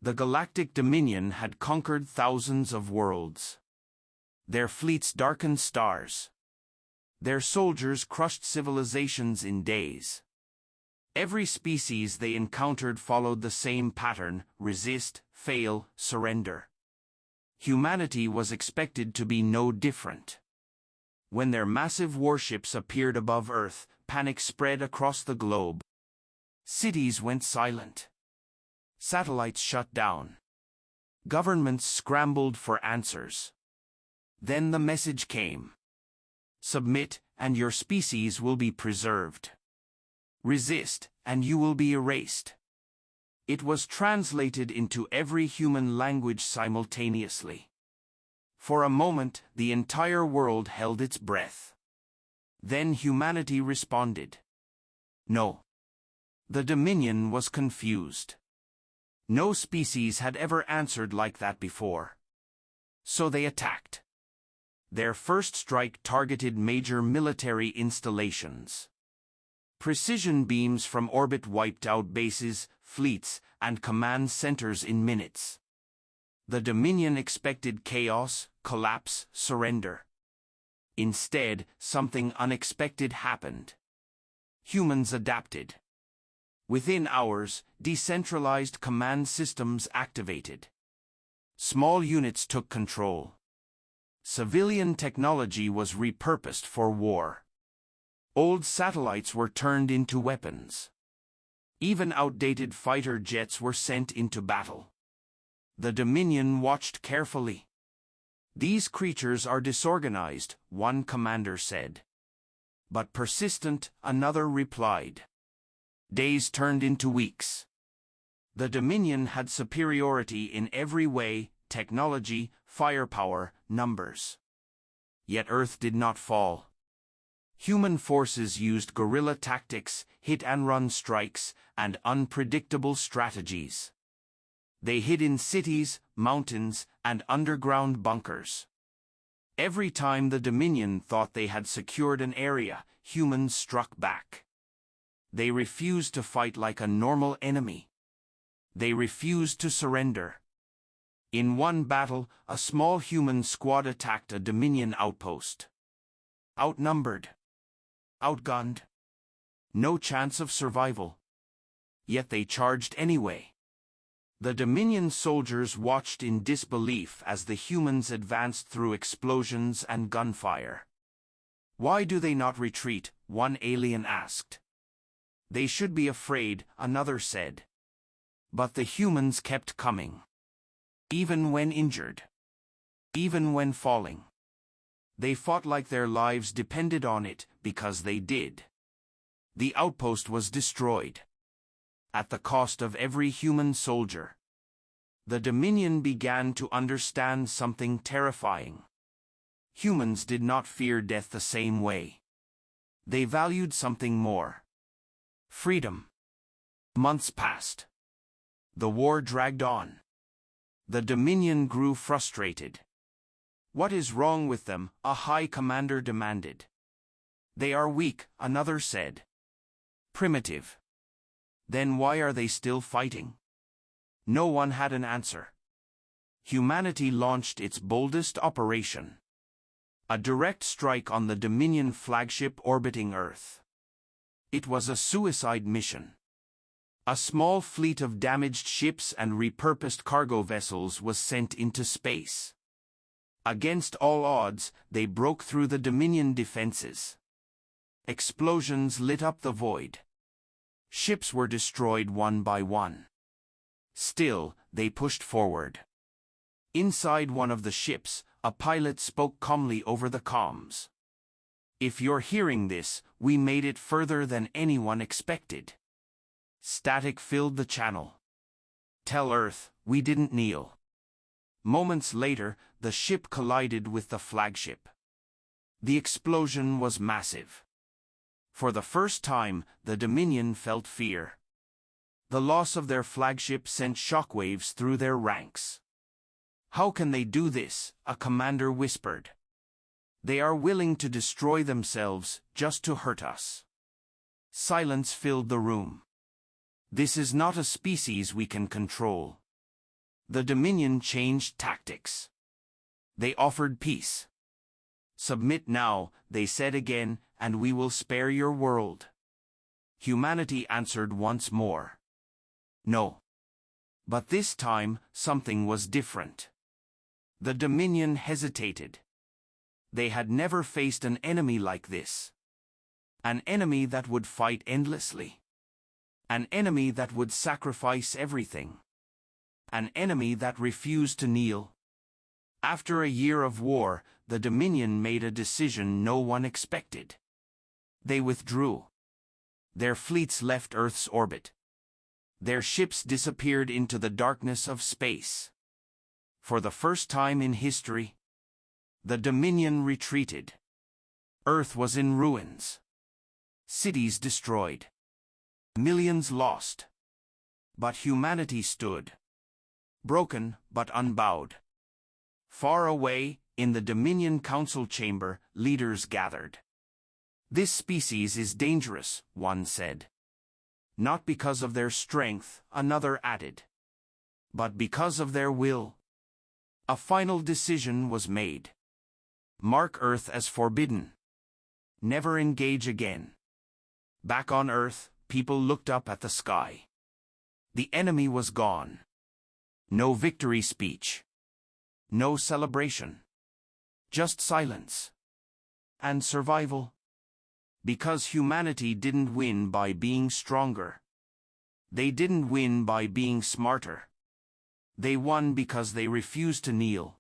The Galactic Dominion had conquered thousands of worlds. Their fleets darkened stars. Their soldiers crushed civilizations in days. Every species they encountered followed the same pattern: resist, fail, surrender. Humanity was expected to be no different. When their massive warships appeared above Earth, panic spread across the globe. Cities went silent. Satellites shut down. Governments scrambled for answers. Then the message came. Submit, and your species will be preserved. Resist, and you will be erased. It was translated into every human language simultaneously. For a moment, the entire world held its breath. Then humanity responded. No. The Dominion was confused. No species had ever answered like that before. So they attacked. Their first strike targeted major military installations. Precision beams from orbit wiped out bases, fleets, and command centers in minutes. The Dominion expected chaos, collapse, surrender. Instead, something unexpected happened. Humans adapted. Within hours, decentralized command systems activated. Small units took control. Civilian technology was repurposed for war. Old satellites were turned into weapons. Even outdated fighter jets were sent into battle. The Dominion watched carefully. These creatures are disorganized, one commander said. But persistent, another replied. Days turned into weeks. The Dominion had superiority in every way: technology, firepower, numbers. Yet Earth did not fall. Human forces used guerrilla tactics, hit-and-run strikes, and unpredictable strategies. They hid in cities, mountains, and underground bunkers. Every time the Dominion thought they had secured an area, humans struck back. They refused to fight like a normal enemy. They refused to surrender. In one battle, a small human squad attacked a Dominion outpost. Outnumbered. Outgunned. No chance of survival. Yet they charged anyway. The Dominion soldiers watched in disbelief as the humans advanced through explosions and gunfire. Why do they not retreat? One alien asked. They should be afraid, another said. But the humans kept coming. Even when injured. Even when falling. They fought like their lives depended on it, because they did. The outpost was destroyed. At the cost of every human soldier. The Dominion began to understand something terrifying. Humans did not fear death the same way. They valued something more. Freedom. Months passed. The war dragged on. The Dominion grew frustrated. What is wrong with them? A high commander demanded. They are weak, another said. Primitive. Then why are they still fighting? No one had an answer. Humanity launched its boldest operation. A direct strike on the Dominion flagship orbiting Earth. It was a suicide mission. A small fleet of damaged ships and repurposed cargo vessels was sent into space. Against all odds, they broke through the Dominion defenses. Explosions lit up the void. Ships were destroyed one by one. Still, they pushed forward. Inside one of the ships, a pilot spoke calmly over the comms. If you're hearing this, we made it further than anyone expected. Static filled the channel. Tell Earth, we didn't kneel. Moments later, the ship collided with the flagship. The explosion was massive. For the first time, the Dominion felt fear. The loss of their flagship sent shockwaves through their ranks. How can they do this? A commander whispered. They are willing to destroy themselves just to hurt us. Silence filled the room. This is not a species we can control. The Dominion changed tactics. They offered peace. Submit now, they said again, and we will spare your world. Humanity answered once more. No. But this time, something was different. The Dominion hesitated. They had never faced an enemy like this. An enemy that would fight endlessly. An enemy that would sacrifice everything. An enemy that refused to kneel. After a year of war, the Dominion made a decision no one expected. They withdrew. Their fleets left Earth's orbit. Their ships disappeared into the darkness of space. For the first time in history, the Dominion retreated. Earth was in ruins. Cities destroyed. Millions lost. But humanity stood. Broken but unbowed. Far away, in the Dominion Council chamber, leaders gathered. This species is dangerous, one said. Not because of their strength, another added. But because of their will. A final decision was made. Mark Earth as forbidden. Never engage again. Back on Earth, people looked up at the sky. The enemy was gone. No victory speech. No celebration. Just silence. And survival. Because humanity didn't win by being stronger. They didn't win by being smarter. They won because they refused to kneel.